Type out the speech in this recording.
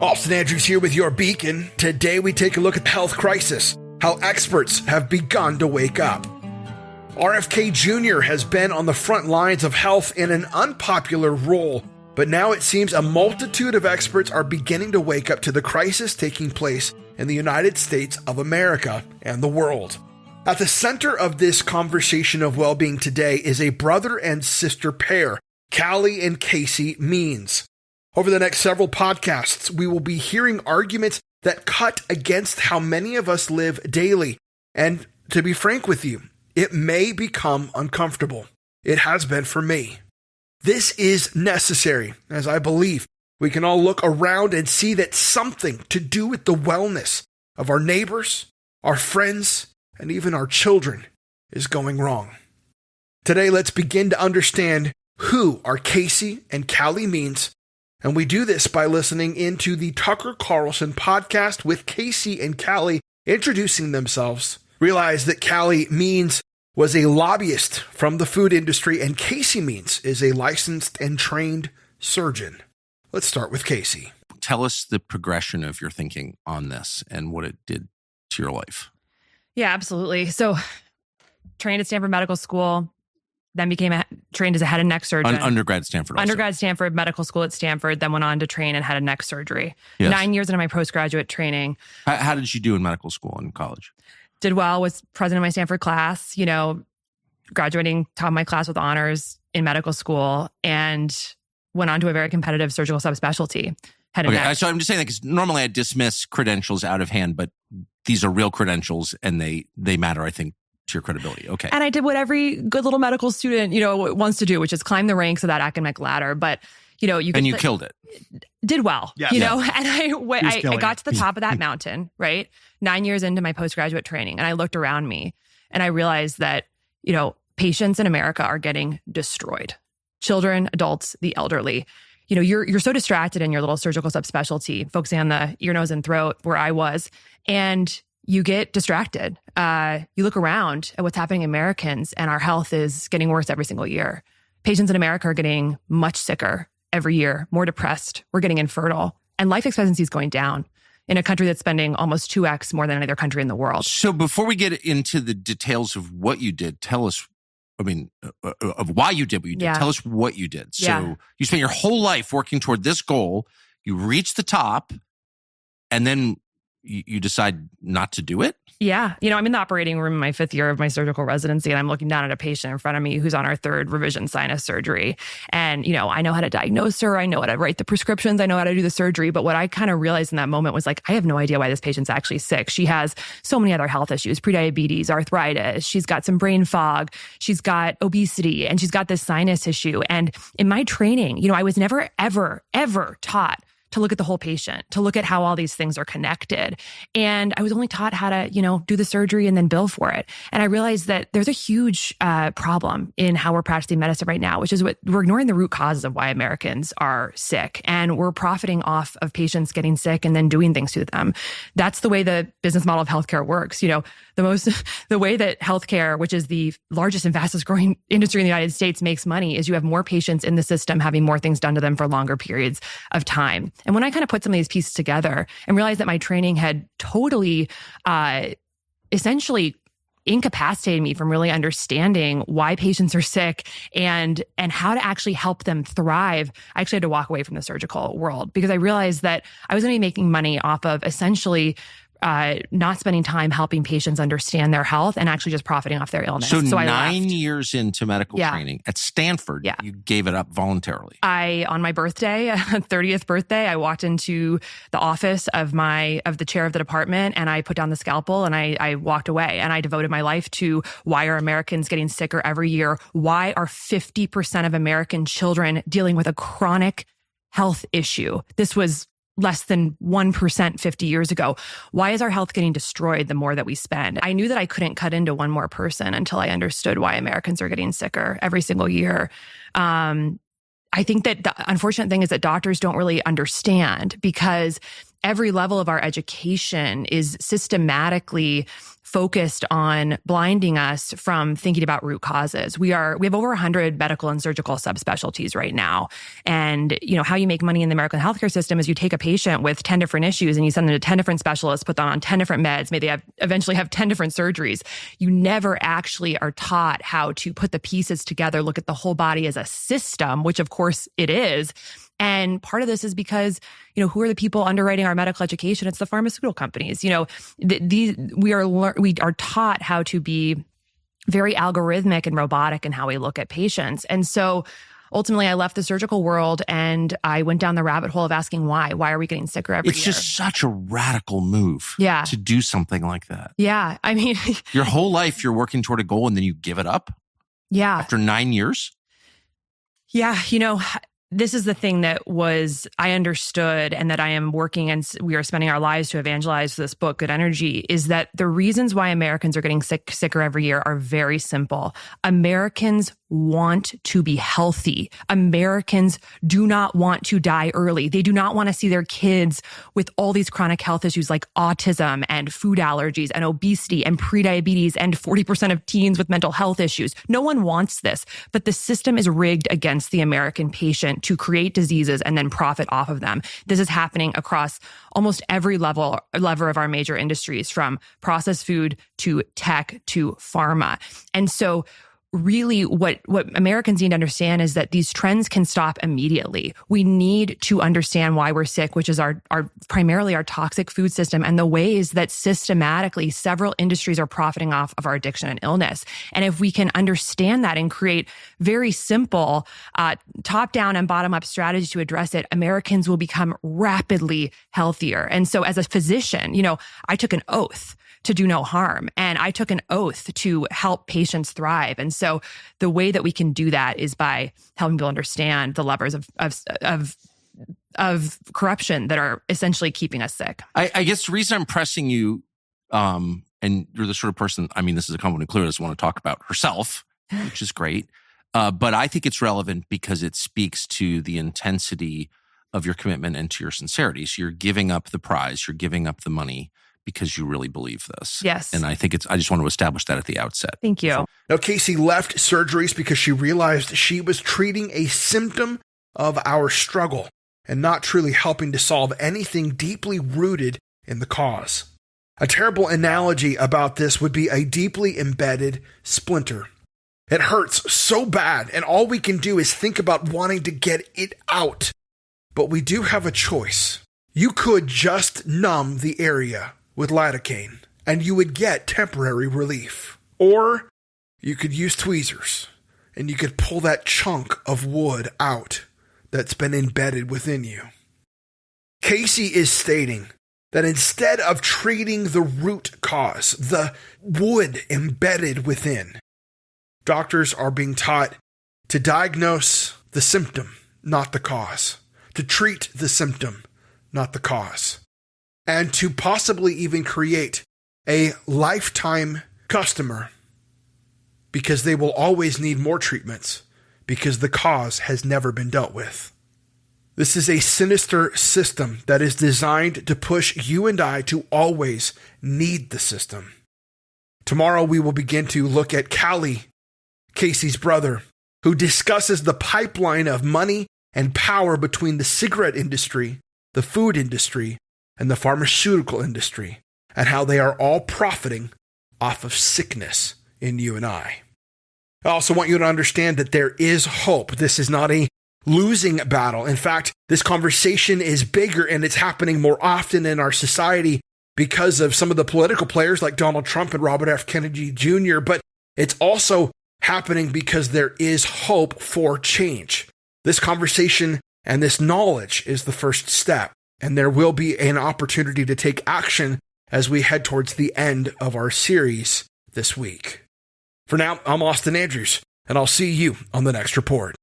Austin Andrews here with your beacon. Today we take a look at the health crisis, how experts have begun to wake up. RFK Jr. has been on the front lines of health in an unpopular role, but now it seems a multitude of experts are beginning to wake up to the crisis taking place in the United States of America and the world. At the center of this conversation of well-being today is a brother and sister pair, Callie and Casey Means. Over the next several podcasts, we will be hearing arguments that cut against how many of us live daily. And to be frank with you, it may become uncomfortable. It has been for me. This is necessary, as I believe we can all look around and see that something to do with the wellness of our neighbors, our friends, and even our children is going wrong. Today, let's begin to understand who are Casey and Callie Means. And we do this by listening into the Tucker Carlson podcast with Casey and Callie introducing themselves. Realize that Callie Means was a lobbyist from the food industry and Casey Means is a licensed and trained surgeon. Let's start with Casey. Tell us the progression of your thinking on this and what it did to your life. Yeah, absolutely. So trained at Stanford Medical School, then became trained as a head and neck surgeon. Undergrad Stanford also. Undergrad Stanford, medical school at Stanford, then went on to train in head and neck surgery. Yes. 9 years into my postgraduate training. How did you do in medical school and college? Did well, was president of my Stanford class, graduating top of my class with honors in medical school, and went on to a very competitive surgical subspecialty, head and neck. So I'm just saying that because normally I dismiss credentials out of hand, but these are real credentials and they matter, I think, to your credibility. Okay. And I did what every good little medical student, wants to do, which is climb the ranks of that academic ladder. But, you killed it. Did well, yeah. And I got to the top of that mountain, right? 9 years into my postgraduate training. And I looked around me and I realized that, patients in America are getting destroyed. Children, adults, the elderly. You're so distracted in your little surgical subspecialty, focusing on the ear, nose, and throat where I was. And you get distracted. You look around at what's happening in Americans, and our health is getting worse every single year. Patients in America are getting much sicker every year, more depressed. We're getting infertile, and life expectancy is going down in a country that's spending almost 2x more than any other country in the world. So before we get into the details of what you did, tell us, of why you did what you did. Yeah. Tell us what you did. So you spent your whole life working toward this goal. You reach the top, and then you decide not to do it? Yeah. I'm in the operating room in my 5th year of my surgical residency, and I'm looking down at a patient in front of me who's on our 3rd revision sinus surgery. And, I know how to diagnose her. I know how to write the prescriptions. I know how to do the surgery. But what I kind of realized in that moment was I have no idea why this patient's actually sick. She has so many other health issues, prediabetes, arthritis. She's got some brain fog. She's got obesity, and she's got this sinus issue. And in my training, I was never, ever, ever taught to look at the whole patient, to look at how all these things are connected. And I was only taught how to, do the surgery and then bill for it. And I realized that there's a huge problem in how we're practicing medicine right now, which is we're ignoring the root causes of why Americans are sick. And we're profiting off of patients getting sick and then doing things to them. That's the way the business model of healthcare works. The way that healthcare, which is the largest and fastest growing industry in the United States, makes money is you have more patients in the system having more things done to them for longer periods of time. And when I kind of put some of these pieces together and realized that my training had totally, essentially incapacitated me from really understanding why patients are sick and how to actually help them thrive, I actually had to walk away from the surgical world because I realized that I was going to be making money off of essentially not spending time helping patients understand their health and actually just profiting off their illness. So I 9 left. years into medical training at Stanford, you gave it up voluntarily. On my birthday, 30th birthday, I walked into the office of the chair of the department and I put down the scalpel and I walked away and I devoted my life to why are Americans getting sicker every year? Why are 50% of American children dealing with a chronic health issue? This was less than 1% 50 years ago. Why is our health getting destroyed the more that we spend? I knew that I couldn't cut into one more person until I understood why Americans are getting sicker every single year. I think that the unfortunate thing is that doctors don't really understand because every level of our education is systematically focused on blinding us from thinking about root causes. We have over 100 medical and surgical subspecialties right now. And, how you make money in the American healthcare system is you take a patient with 10 different issues and you send them to 10 different specialists, put them on 10 different meds. Maybe they eventually have 10 different surgeries. You never actually are taught how to put the pieces together, look at the whole body as a system, which of course it is. And part of this is because, who are the people underwriting our medical education? It's the pharmaceutical companies. We are taught how to be very algorithmic and robotic in how we look at patients. And so ultimately I left the surgical world and I went down the rabbit hole of asking why. Why are we getting sicker every year? It's just such a radical move to do something like that. Yeah. I mean, your whole life you're working toward a goal and then you give it up? Yeah. After 9 years? Yeah. This is the thing that I understood and that I am working and we are spending our lives to evangelize this book, Good Energy, is that the reasons why Americans are getting sicker every year are very simple. Americans want to be healthy. Americans do not want to die early. They do not want to see their kids with all these chronic health issues like autism and food allergies and obesity and prediabetes and 40% of teens with mental health issues. No one wants this, but the system is rigged against the American patient to create diseases and then profit off of them. This is happening across almost every lever of our major industries, from processed food to tech to pharma. And so really what Americans need to understand is that these trends can stop immediately. We need to understand why we're sick, which is our primarily our toxic food system and the ways that systematically several industries are profiting off of our addiction and illness. And if we can understand that and create very simple top-down and bottom-up strategies to address it, Americans will become rapidly healthier. And so as a physician, I took an oath to do no harm. And I took an oath to help patients thrive. And so the way that we can do that is by helping people understand the levers of corruption that are essentially keeping us sick. I guess the reason I'm pressing you, and you're the sort of person, this is a compliment, clearly doesn't want to talk about herself, which is great. But I think it's relevant because it speaks to the intensity of your commitment and to your sincerity. So you're giving up the prize, you're giving up the money, because you really believe this. Yes. And I think I just want to establish that at the outset. Thank you. Now, Casey left surgeries because she realized she was treating a symptom of our struggle and not truly helping to solve anything deeply rooted in the cause. A terrible analogy about this would be a deeply embedded splinter. It hurts so bad, and all we can do is think about wanting to get it out. But we do have a choice. You could just numb the area with lidocaine, and you would get temporary relief. Or you could use tweezers, and you could pull that chunk of wood out that's been embedded within you. Casey is stating that instead of treating the root cause, the wood embedded within, doctors are being taught to diagnose the symptom, not the cause, to treat the symptom, not the cause, and to possibly even create a lifetime customer because they will always need more treatments because the cause has never been dealt with. This is a sinister system that is designed to push you and I to always need the system. Tomorrow we will begin to look at Callie, Casey's brother, who discusses the pipeline of money and power between the cigarette industry, the food industry, and the pharmaceutical industry, and how they are all profiting off of sickness in you and I. I also want you to understand that there is hope. This is not a losing battle. In fact, this conversation is bigger and it's happening more often in our society because of some of the political players like Donald Trump and Robert F. Kennedy Jr., but it's also happening because there is hope for change. This conversation and this knowledge is the first step. And there will be an opportunity to take action as we head towards the end of our series this week. For now, I'm Austin Andrews, and I'll see you on the next report.